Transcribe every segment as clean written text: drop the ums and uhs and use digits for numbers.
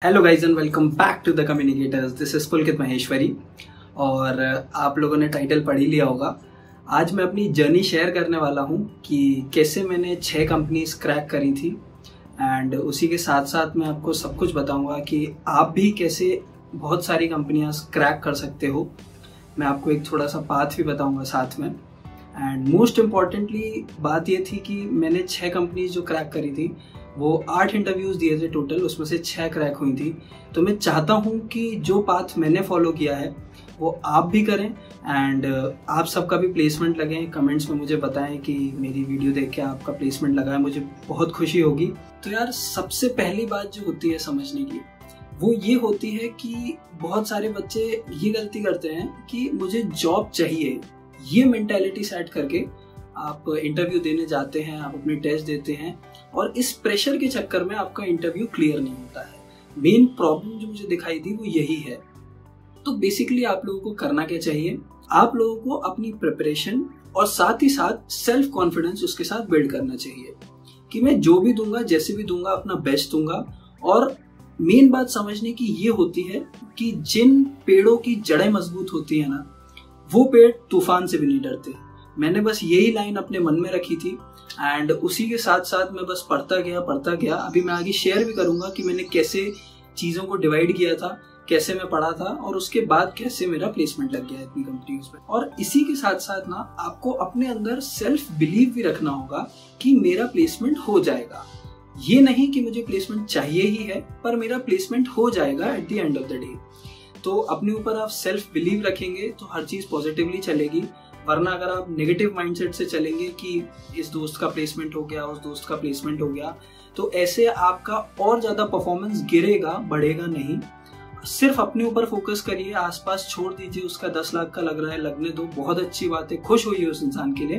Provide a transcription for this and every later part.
Hello guys and welcome back to the communicators. This is Pulkit Maheshwari और आप लोगों ने टाइटल पढ़ ही लिया होगा। आज मैं अपनी जर्नी शेयर करने वाला हूँ कि कैसे मैंने 6 कंपनीज क्रैक करी थी एंड उसी के साथ साथ मैं आपको सब कुछ बताऊँगा कि आप भी कैसे बहुत सारी कंपनियाँ क्रैक कर सकते हो। मैं आपको एक थोड़ा सा पाथ भी बताऊँगा साथ में। एंड मोस्ट इम्पॉर्टेंटली बात ये थी कि मैंने 6 कंपनीज जो क्रैक करी थी वो 8 इंटरव्यूज दिए थे टोटल, उसमें से 6 क्रैक हुई थी। तो मैं चाहता हूँ कि जो पाथ मैंने फॉलो किया है वो आप भी करें एंड आप सबका भी प्लेसमेंट लगे। कमेंट्स में मुझे बताएं कि मेरी वीडियो देख के आपका प्लेसमेंट लगा है, मुझे बहुत खुशी होगी। तो यार सबसे पहली बात जो होती है समझने की वो ये होती है कि बहुत सारे बच्चे ये गलती करते हैं कि मुझे जॉब चाहिए। ये मेंटालिटी सेट करके आप इंटरव्यू देने जाते हैं, आप अपने टेस्ट देते हैं और इस प्रेशर के चक्कर में आपका इंटरव्यू क्लियर नहीं होता है। मेन प्रॉब्लम जो मुझे दिखाई दी वो यही है। तो बेसिकली आप लोगों को करना क्या चाहिए, आप लोगों को अपनी प्रिपरेशन और साथ ही साथ सेल्फ कॉन्फिडेंस उसके साथ बिल्ड करना चाहिए कि मैं जो भी दूंगा, जैसे भी दूंगा, अपना बेस्ट दूंगा। और मेन बात समझने की ये होती है कि जिन पेड़ों की जड़ें मजबूत होती है ना, वो पेड़ तूफान से भी नहीं डरते। मैंने बस यही लाइन अपने मन में रखी थी एंड उसी के साथ साथ मैं बस पढ़ता गया। अभी मैं आगे शेयर भी करूंगा कि मैंने कैसे चीज़ों को डिवाइड किया था, कैसे मैं पढ़ा था और उसके बाद कैसे मेरा प्लेसमेंट लग गया इतनी कंपनीज में। और इसी के साथ साथ ना आपको अपने अंदर सेल्फ बिलीव भी रखना होगा कि मेरा प्लेसमेंट हो जाएगा। ये नहीं कि मुझे प्लेसमेंट चाहिए ही है, पर मेरा प्लेसमेंट हो जाएगा at the end of the day. तो अपने ऊपर आप सेल्फ बिलीव रखेंगे तो हर चीज़ पॉजिटिवली चलेगी। वरना अगर आप नेगेटिव माइंडसेट से चलेंगे कि इस दोस्त का प्लेसमेंट हो गया, उस दोस्त का प्लेसमेंट हो गया, तो ऐसे आपका और ज़्यादा परफॉर्मेंस गिरेगा, बढ़ेगा नहीं। सिर्फ अपने ऊपर फोकस करिए, आसपास छोड़ दीजिए। उसका 10 लाख का लग रहा है, लगने दो, बहुत अच्छी बात है, खुश होइए उस इंसान के लिए,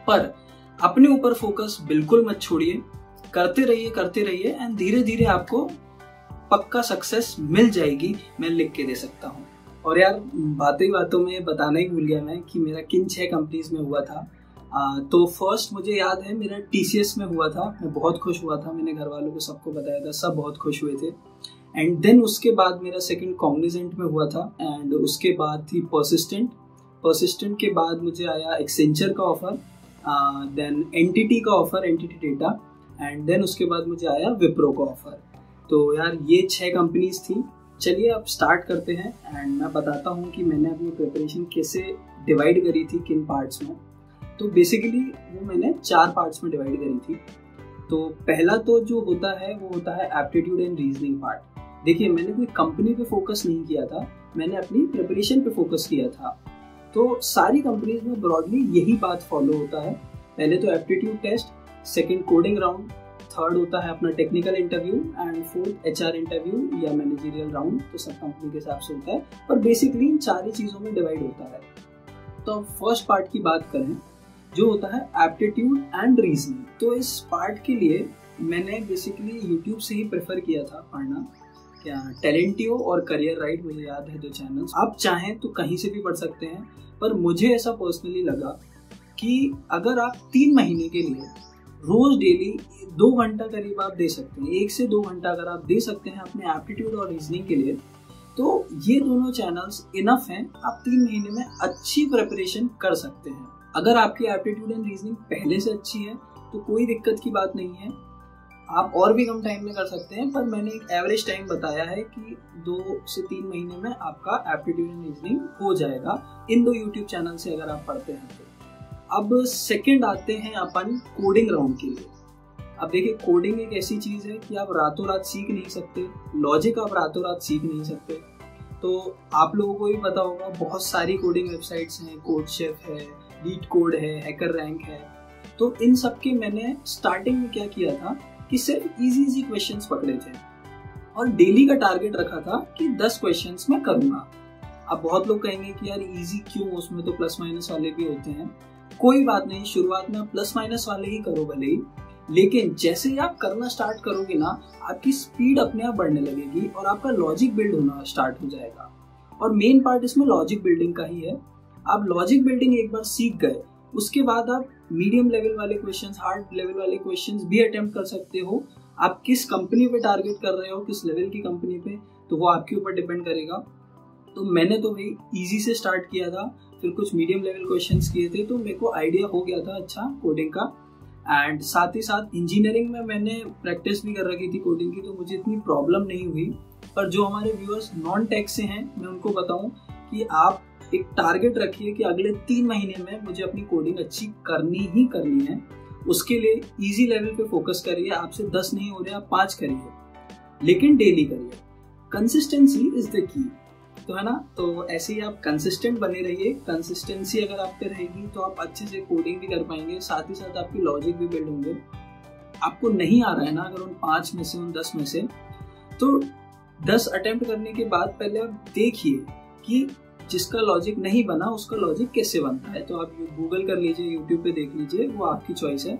पर अपने ऊपर फोकस बिल्कुल मत छोड़िए। करते रहिए एंड धीरे धीरे आपको पक्का सक्सेस मिल जाएगी, मैं लिख के दे सकता हूँ। और यार बातों में बताना ही भूल गया मैं कि मेरा किन 6 कंपनीज में हुआ था। तो फर्स्ट मुझे याद है मेरा TCS में हुआ था। मैं बहुत खुश हुआ था, मैंने घर वालों को सबको बताया था, सब बहुत खुश हुए थे। एंड देन उसके बाद मेरा सेकंड कॉग्निजेंट में हुआ था एंड उसके बाद थी परसिस्टेंट के बाद मुझे आया एक्सेंचर का ऑफर, देन NTT का offer, NTT data, and then उसके बाद मुझे आया विप्रो का ऑफर। तो यार ये 6 कंपनीज थी। चलिए अब स्टार्ट करते हैं एंड मैं बताता हूँ कि मैंने अपनी प्रिपरेशन कैसे डिवाइड करी थी, किन पार्ट्स में। तो बेसिकली वो मैंने 4 पार्ट्स में डिवाइड करी थी। तो पहला तो जो होता है वो होता है एप्टीट्यूड एंड रीजनिंग पार्ट। देखिए मैंने कोई कंपनी पे फोकस नहीं किया था, मैंने अपनी प्रिपरेशन पे फोकस किया था। तो सारी कंपनीज में ब्रॉडली यही बात फॉलो होता है। पहले तो aptitude test, second coding round, third होता है अपना technical interview and fourth HR interview या मैनेजरियल राउंड। तो सब कंपनी के हिसाब से होता है, पर बेसिकली इन 4 ही चीज़ों में डिवाइड होता है। तो फर्स्ट पार्ट की बात करें जो होता है एप्टीट्यूड एंड रीजनिंग। तो इस पार्ट के लिए मैंने बेसिकली यूट्यूब से ही प्रेफर किया था पढ़ना। क्या टैलेंटियो और करियर राइट, मुझे याद है 2 चैनल्स। आप चाहें तो कहीं से भी पढ़ सकते हैं, पर मुझे ऐसा पर्सनली लगा कि अगर आप 3 महीने के लिए रोज डेली 2 घंटा करीब आप दे सकते हैं, 1 से 2 घंटा अगर आप दे सकते हैं अपने एप्टीट्यूड और रीजनिंग के लिए, तो ये दोनों चैनल्स इनफ हैं। आप 3 महीने में अच्छी प्रिपरेशन कर सकते हैं। अगर आपकी एप्टीट्यूड एंड रीजनिंग पहले से अच्छी है तो कोई दिक्कत की बात नहीं है, आप और भी कम टाइम में कर सकते हैं, पर मैंने एक एवरेज टाइम बताया है कि 2 से 3 महीने में आपका एप्टीट्यूड एंड रीजनिंग हो जाएगा इन 2 यूट्यूब चैनल से अगर आप पढ़ते हैं तो। अब सेकंड आते हैं अपन कोडिंग राउंड के लिए। अब देखिए कोडिंग एक ऐसी चीज़ है कि आप रातों रात सीख नहीं सकते, लॉजिक आप रातों रात सीख नहीं सकते। तो आप लोगों को भी पता होगा बहुत सारी कोडिंग वेबसाइट्स हैं, कोडशेफ है, LeetCode है, HackerRank है। तो इन सब के मैंने स्टार्टिंग में क्या किया था कि सिर्फ इजी क्वेश्चंस पकड़े थे और डेली का टारगेट रखा था कि 10 क्वेश्चंस मैं करूँगा। अब बहुत लोग कहेंगे कि यार इजी क्यों, उसमें तो प्लस माइनस वाले भी होते हैं। कोई बात नहीं, शुरुआत में आप प्लस माइनस वाले ही करो भले ही, लेकिन जैसे ही आप करना स्टार्ट करोगे ना, आपकी स्पीड अपने आप बढ़ने लगेगी और आपका लॉजिक बिल्ड होना स्टार्ट हो जाएगा। और मेन पार्ट इसमें लॉजिक बिल्डिंग का ही है। आप लॉजिक बिल्डिंग एक बार सीख गए, उसके बाद आप मीडियम लेवल वाले क्वेश्चंस, हार्ड लेवल वाले क्वेश्चंस भी अटेम्प्ट कर सकते हो। आप किस कंपनी पे टारगेट कर रहे हो, किस लेवल की कंपनी पे, तो वो आपके ऊपर डिपेंड करेगा। तो मैंने तो भाई इजी से स्टार्ट किया था, फिर कुछ मीडियम लेवल क्वेश्चंस किए थे, तो मेरे को आइडिया हो गया था अच्छा कोडिंग का। एंड साथ ही साथ इंजीनियरिंग में मैंने प्रैक्टिस भी कर रखी थी कोडिंग की, तो मुझे इतनी प्रॉब्लम नहीं हुई। पर जो हमारे व्यूअर्स नॉन टेक से हैं, मैं उनको बताऊं कि आप एक टारगेट रखिए कि अगले 3 महीने में मुझे अपनी कोडिंग अच्छी करनी ही करनी है। उसके लिए इजी लेवल पे फोकस करिए, आपसे 10 नहीं हो रहे आप 5 करिए, लेकिन डेली करिए। कंसिस्टेंसी इज द की, तो है ना। तो ऐसे ही आप कंसिस्टेंट बने रहिए। कंसिस्टेंसी अगर आप पे रहेगी तो आप अच्छे से कोडिंग भी कर पाएंगे, साथ ही साथ आपकी लॉजिक भी बिल्ड होंगे। आपको नहीं आ रहा है ना अगर उन 5 में से, उन 10 में से, तो 10 अटेम्प्ट करने के बाद पहले आप देखिए कि जिसका लॉजिक नहीं बना उसका लॉजिक कैसे बनता है। तो आप गूगल कर लीजिए, यूट्यूब पे देख लीजिए, वो आपकी चॉइस है।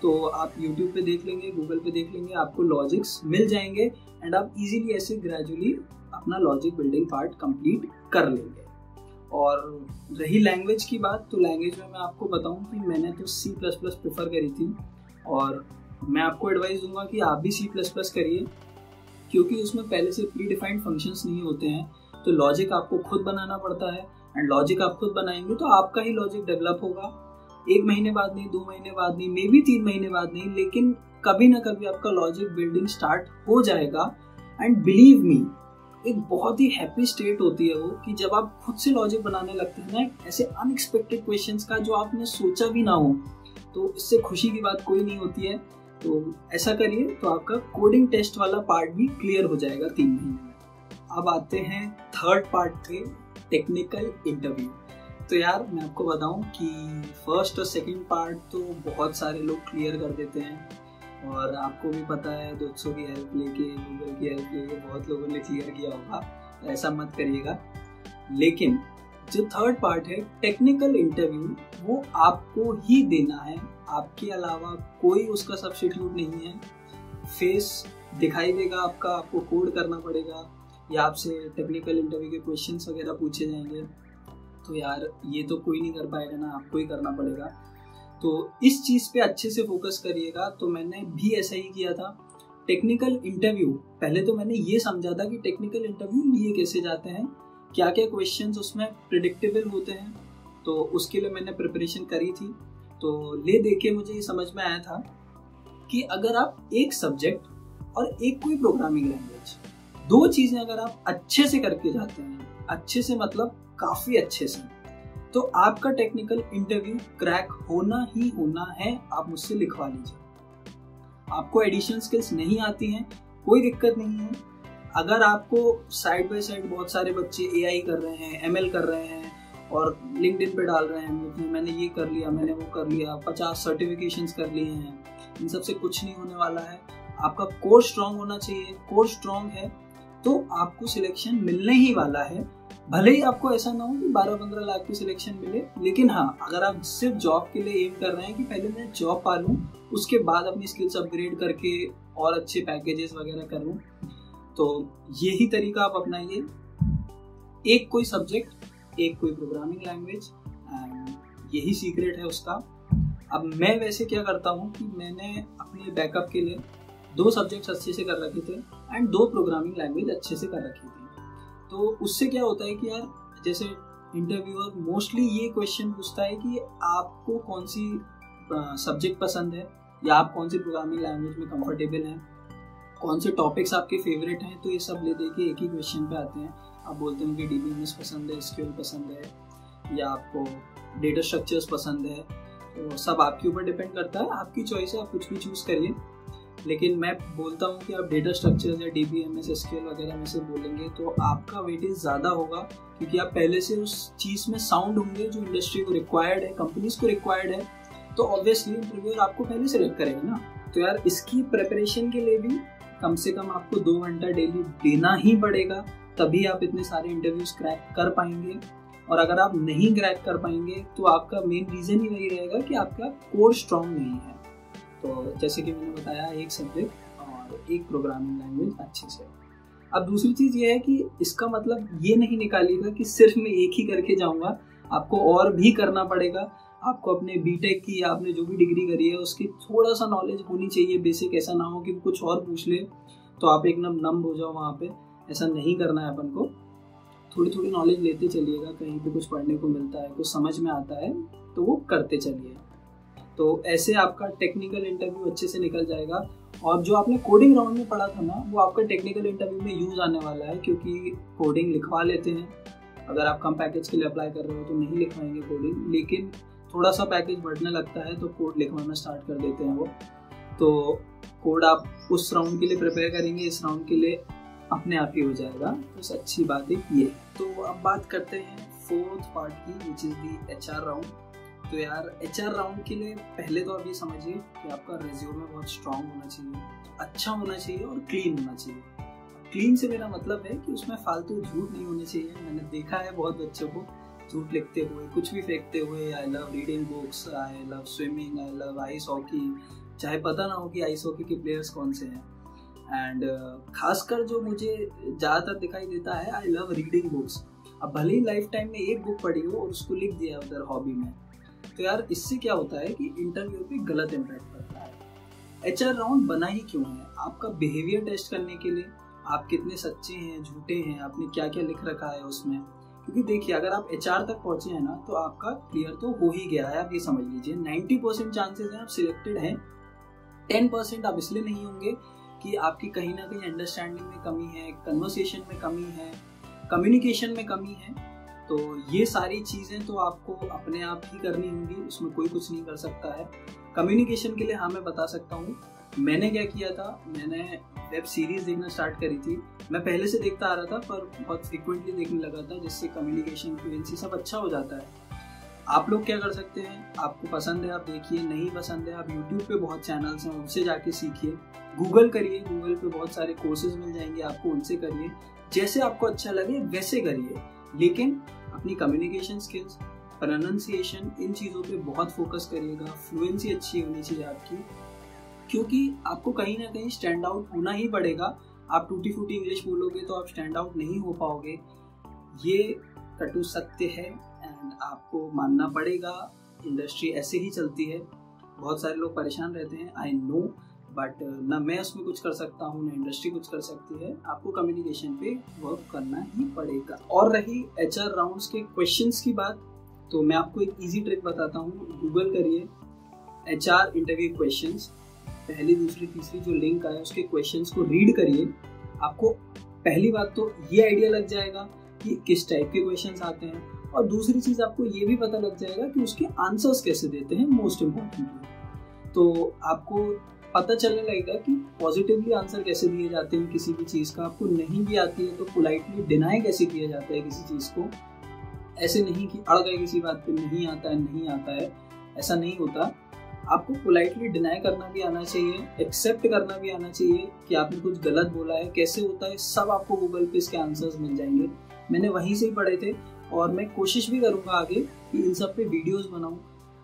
तो आप यूट्यूब पे देख लेंगे, गूगल पे देख लेंगे, आपको लॉजिक्स मिल जाएंगे एंड आप इजीली ऐसे ग्रेजुअली अपना लॉजिक बिल्डिंग पार्ट कंप्लीट कर लेंगे। और रही लैंग्वेज की बात, तो लैंग्वेज में मैं आपको बताऊं कि मैंने तो C++ प्रेफर करी थी, और मैं आपको एडवाइस दूंगा कि आप भी C++ करिए, क्योंकि उसमें पहले से प्री डिफाइंड फंक्शंस नहीं होते हैं। तो लॉजिक आपको खुद बनाना पड़ता है, एंड लॉजिक आप खुद बनाएंगे तो आपका ही लॉजिक डेवलप होगा। 1 महीने बाद नहीं, 2 महीने बाद नहीं, मे बी 3 महीने बाद नहीं, लेकिन कभी ना कभी आपका लॉजिक बिल्डिंग स्टार्ट हो जाएगा। एंड बिलीव मी, एक बहुत ही हैप्पी स्टेट होती है वो, कि जब आप खुद से लॉजिक बनाने लगते हैं ना, ऐसे अनएक्सपेक्टेड क्वेश्चंस का जो आपने सोचा भी ना हो, तो इससे खुशी की बात कोई नहीं होती है। तो ऐसा करिए तो आपका कोडिंग टेस्ट वाला पार्ट भी क्लियर हो जाएगा 3 महीने में। अब आते हैं थर्ड पार्ट पे, टेक्निकल इंटरव्यू। तो यार मैं आपको बताऊं कि फर्स्ट और सेकंड पार्ट तो बहुत सारे लोग क्लियर कर देते हैं, और आपको भी पता है दोस्तों की हेल्प लेके, गूगल की हेल्प लेके बहुत लोगों ने क्लियर किया होगा, तो ऐसा मत करिएगा। लेकिन जो थर्ड पार्ट है टेक्निकल इंटरव्यू, वो आपको ही देना है, आपके अलावा कोई उसका सब्स्टिट्यूट नहीं है। फेस दिखाई देगा आपका, आपको कोड करना पड़ेगा, या आपसे टेक्निकल इंटरव्यू के क्वेश्चंस वगैरह पूछे जाएंगे। तो यार ये तो कोई नहीं कर पाएगा ना, आपको ही करना पड़ेगा। तो इस चीज़ पे अच्छे से फोकस करिएगा। तो मैंने भी ऐसा ही किया था। टेक्निकल इंटरव्यू, पहले तो मैंने ये समझा था कि टेक्निकल इंटरव्यू लिए कैसे जाते हैं, क्या क्या क्वेश्चंस उसमें प्रिडिक्टेबल होते हैं, तो उसके लिए मैंने प्रिपरेशन करी थी। तो ले दे के मुझे ये समझ में आया था कि अगर आप एक सब्जेक्ट और एक कोई प्रोग्रामिंग लैंग्वेज, 2 चीज़ें अगर आप अच्छे से करके जाते हैं, अच्छे से मतलब काफ़ी अच्छे से, तो आपका टेक्निकल इंटरव्यू क्रैक होना ही होना है। आप मुझसे लिखवा लीजिए। आपको एडिशनल स्किल्स नहीं आती हैं, कोई दिक्कत नहीं है। अगर आपको साइड बाय साइड बहुत सारे बच्चे AI कर रहे हैं, ML कर रहे हैं, और लिंक्डइन पे डाल रहे हैं मैंने ये कर लिया, मैंने वो कर लिया, 50 सर्टिफिकेशंस कर लिए हैं, इन सब से कुछ नहीं होने वाला है। आपका कोर स्ट्रांग होना चाहिए। कोर स्ट्रांग है तो आपको सिलेक्शन मिलने ही वाला है। भले ही आपको ऐसा ना हो कि 12-15 लाख की सिलेक्शन मिले, लेकिन हाँ, अगर आप सिर्फ जॉब के लिए एम कर रहे हैं कि पहले मैं जॉब पा लूँ, उसके बाद अपनी स्किल्स अपग्रेड करके और अच्छे पैकेजेस वगैरह करूँ, तो यही तरीका आप अपनाइए। एक कोई सब्जेक्ट, एक कोई प्रोग्रामिंग लैंग्वेज, यही सीक्रेट है उसका। अब मैं वैसे क्या करता हूँ कि मैंने अपने बैकअप के लिए 2 सब्जेक्ट्स अच्छे से कर रखे थे एंड 2 प्रोग्रामिंग लैंग्वेज अच्छे से कर रखी थी। तो उससे क्या होता है कि यार, जैसे इंटरव्यूअर मोस्टली ये क्वेश्चन पूछता है कि आपको कौन सी सब्जेक्ट पसंद है, या आप कौन सी प्रोग्रामिंग लैंग्वेज में कंफर्टेबल हैं, कौन से टॉपिक्स आपके फेवरेट हैं। तो ये सब ले दे के एक ही क्वेश्चन पे आते हैं। आप बोलते हैं कि DBMS पसंद है, SQL पसंद है, या आपको डेटा स्ट्रक्चर्स पसंद है। तो सब आपके ऊपर डिपेंड करता है, आपकी चॉइस है, आप कुछ भी चूज़ करिए। लेकिन मैं बोलता हूँ कि आप डेटा स्ट्रक्चर्स या DBMS, SQL वगैरह में से बोलेंगे तो आपका वेटेज ज़्यादा होगा, क्योंकि आप पहले से उस चीज़ में साउंड होंगे जो इंडस्ट्री को रिक्वायर्ड है, कंपनीज को रिक्वायर्ड है। तो ऑब्वियसली इंटरव्यूअर आपको पहले सेलेक्ट करेगा ना। तो यार इसकी प्रिपरेशन के लिए भी कम से कम आपको 2 घंटा डेली देना ही पड़ेगा, तभी आप इतने सारे इंटरव्यूज क्रैक कर पाएंगे। और अगर आप नहीं क्रैक कर पाएंगे तो आपका मेन रीज़न ही वही रहेगा कि आपका कोर स्ट्रॉन्ग नहीं है। तो जैसे कि मैंने बताया, एक सब्जेक्ट और एक प्रोग्रामिंग लैंग्वेज अच्छे से। अब दूसरी चीज़ ये है कि इसका मतलब ये नहीं निकालिएगा कि सिर्फ मैं एक ही करके जाऊंगा, आपको और भी करना पड़ेगा। आपको अपने बीटेक की या आपने जो भी डिग्री करी है उसकी थोड़ा सा नॉलेज होनी चाहिए बेसिक। ऐसा ना हो कि कुछ और पूछ ले तो आप एकदम नंब हो जाओ वहाँ पे। ऐसा नहीं करना है अपन को। थोड़ी थोड़ी नॉलेज लेते चलिएगा, कहीं पे कुछ पढ़ने को मिलता है, कुछ समझ में आता है तो वो करते चलिए। तो ऐसे आपका टेक्निकल इंटरव्यू अच्छे से निकल जाएगा। और जो आपने कोडिंग राउंड में पढ़ा था ना, वो आपका टेक्निकल इंटरव्यू में यूज आने वाला है, क्योंकि कोडिंग लिखवा लेते हैं। अगर आप कम पैकेज के लिए अप्लाई कर रहे हो तो नहीं लिखवाएंगे कोडिंग, लेकिन थोड़ा सा पैकेज बढ़ने लगता है तो कोड लिखवाना स्टार्ट कर देते हैं वो। तो कोड आप उस राउंड के लिए प्रिपेयर करेंगे, इस राउंड के लिए अपने आप ही हो जाएगा। तो अच्छी बात है ये। तो अब बात करते हैं फोर्थ पार्ट की, which is the HR round. तो यार HR राउंड के लिए पहले तो आप ये समझिए कि आपका रेज्यूमे बहुत स्ट्रांग होना चाहिए, अच्छा होना चाहिए और क्लीन होना चाहिए। क्लीन से मेरा मतलब है कि उसमें फालतू झूठ नहीं होने चाहिए। मैंने देखा है बहुत बच्चों को झूठ लिखते हुए, कुछ भी फेंकते हुए, I love reading books, I love swimming, I love ice hockey, चाहे पता ना हो कि आइस हॉकी के प्लेयर्स कौन से हैं। एंड खासकर जो मुझे ज़्यादातर दिखाई देता है, आई लव रीडिंग बुक्स। अब भले ही लाइफ टाइम में एक बुक पढ़ी हो और उसको लिख दिया उधर हॉबी में, तो यार इससे क्या होता है कि इंटरव्यू पे गलत इम्पैक्ट पड़ता है। HR राउंड बना ही क्यों है? आपका बिहेवियर टेस्ट करने के लिए, आप कितने सच्चे हैं, झूठे हैं, आपने क्या क्या लिख रखा है उसमें। क्योंकि देखिए, अगर आप HR तक पहुंचे हैं ना, तो आपका क्लियर तो हो ही गया है। आप ये समझ लीजिए 90% चांसेस हैं आप सिलेक्टेड हैं। 10% आप इसलिए नहीं होंगे कि आपकी कहीं ना कहीं अंडरस्टैंडिंग में कमी है, कन्वर्सेशन में कमी है, कम्युनिकेशन में कमी है। तो ये सारी चीज़ें तो आपको अपने आप ही करनी होंगी, उसमें कोई कुछ नहीं कर सकता है। कम्युनिकेशन के लिए हाँ मैं बता सकता हूँ, मैंने क्या किया था, मैंने वेब सीरीज देखना स्टार्ट करी थी। मैं पहले से देखता आ रहा था पर बहुत फ्रिक्वेंटली देखने लगा था, जिससे कम्युनिकेशन, फ्लुएंसी सब अच्छा हो जाता है। आप लोग क्या कर सकते हैं, आपको पसंद है आप देखिए, नहीं पसंद है आप यूट्यूब पे बहुत चैनल्स हैं उनसे जाके सीखिए, गूगल करिए, गूगल पे बहुत सारे कोर्सेज मिल जाएंगे आपको, उनसे करिए। जैसे आपको अच्छा लगे वैसे करिए, लेकिन अपनी कम्युनिकेशन स्किल्स, प्रोनाउंसिएशन, इन चीज़ों पे बहुत फोकस करिएगा। फ्लुएंसी अच्छी होनी चाहिए आपकी, क्योंकि आपको कहीं ना कहीं स्टैंड आउट होना ही पड़ेगा। आप टूटी फूटी इंग्लिश बोलोगे तो आप स्टैंड आउट नहीं हो पाओगे। ये कटु सत्य है एंड आपको मानना पड़ेगा। इंडस्ट्री ऐसे ही चलती है, बहुत सारे लोग परेशान रहते हैं, आई नो, बट ना मैं उसमें कुछ कर सकता हूँ ना इंडस्ट्री कुछ कर सकती है। आपको कम्युनिकेशन पे वर्क करना ही पड़ेगा। और रही HR राउंड्स के क्वेश्चंस की बात, तो मैं आपको एक इजी ट्रिक बताता हूँ। गूगल करिए HR इंटरव्यू क्वेश्चंस, पहली दूसरी तीसरी जो लिंक आया उसके क्वेश्चंस को रीड करिए। आपको पहली बात तो ये आइडिया लग जाएगा कि किस टाइप के क्वेश्चंस आते हैं, और दूसरी चीज़ आपको ये भी पता लग जाएगा कि उसके आंसर्स कैसे देते हैं, मोस्ट इम्पॉर्टेंटली। तो आपको पता चलने लगेगा कि पॉजिटिवली आंसर कैसे दिए जाते हैं किसी भी चीज़ का। आपको नहीं भी आती है तो पोलाइटली डिनाई कैसे किया जाता है किसी चीज़ को। ऐसे नहीं कि अड़ गए किसी बात पे, नहीं आता है नहीं आता है, ऐसा नहीं होता। आपको पोलाइटली डिनाई करना भी आना चाहिए, एक्सेप्ट करना भी आना चाहिए कि आपने कुछ गलत बोला है, कैसे होता है, सब आपको गूगल पे इसके आंसर्स मिल जाएंगे। मैंने वहीं से ही पढ़े थे और मैं कोशिश भी करूँगा आगे कि इन सब पे वीडियोस बनाऊँ।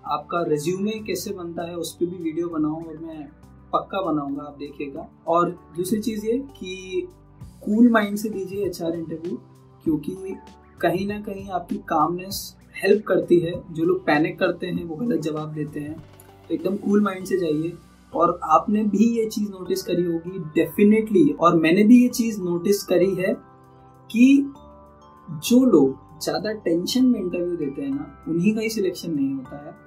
आपका रिज्यूमे कैसे बनता है उस पर भी वीडियो बनाऊँ, और मैं पक्का बनाऊँगा, आप देखिएगा। और दूसरी चीज़ ये कि कूल माइंड से दीजिए HR इंटरव्यू, क्योंकि कहीं ना कहीं आपकी कामनेस हेल्प करती है। जो लोग पैनिक करते हैं वो गलत जवाब देते हैं, तो एकदम कूल माइंड से जाइए। और आपने भी ये चीज़ नोटिस करी होगी डेफिनेटली, और मैंने भी ये चीज़ नोटिस करी है कि जो लोग ज़्यादा टेंशन में इंटरव्यू देते हैं ना, उन्हीं का ही सिलेक्शन नहीं होता है।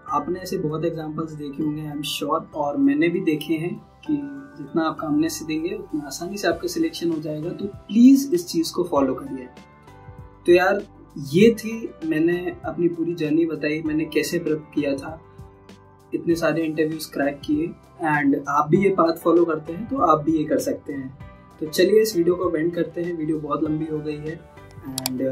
आपने ऐसे बहुत एग्जांपल्स देखे होंगे, आई एम श्योर, और मैंने भी देखे हैं कि जितना आप कामनेस से देंगे उतना आसानी से आपका सिलेक्शन हो जाएगा। तो प्लीज़ इस चीज़ को फॉलो करिए। तो यार ये थी, मैंने अपनी पूरी जर्नी बताई, मैंने कैसे प्रेप किया था, इतने सारे इंटरव्यूज क्रैक किए, एंड आप भी ये पाथ फॉलो करते हैं तो आप भी ये कर सकते हैं। तो चलिए इस वीडियो को एंड करते हैं, वीडियो बहुत लंबी हो गई है। एंड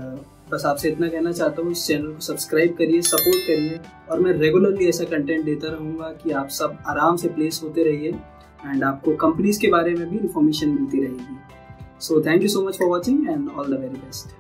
बस आपसे इतना कहना चाहता हूँ, इस चैनल को सब्सक्राइब करिए, सपोर्ट करिए, और मैं रेगुलरली ऐसा कंटेंट देता रहूँगा कि आप सब आराम से प्लेस होते रहिए एंड आपको कंपनीज के बारे में भी इंफॉर्मेशन मिलती रहेगी। So thank you so much for watching and all the very best.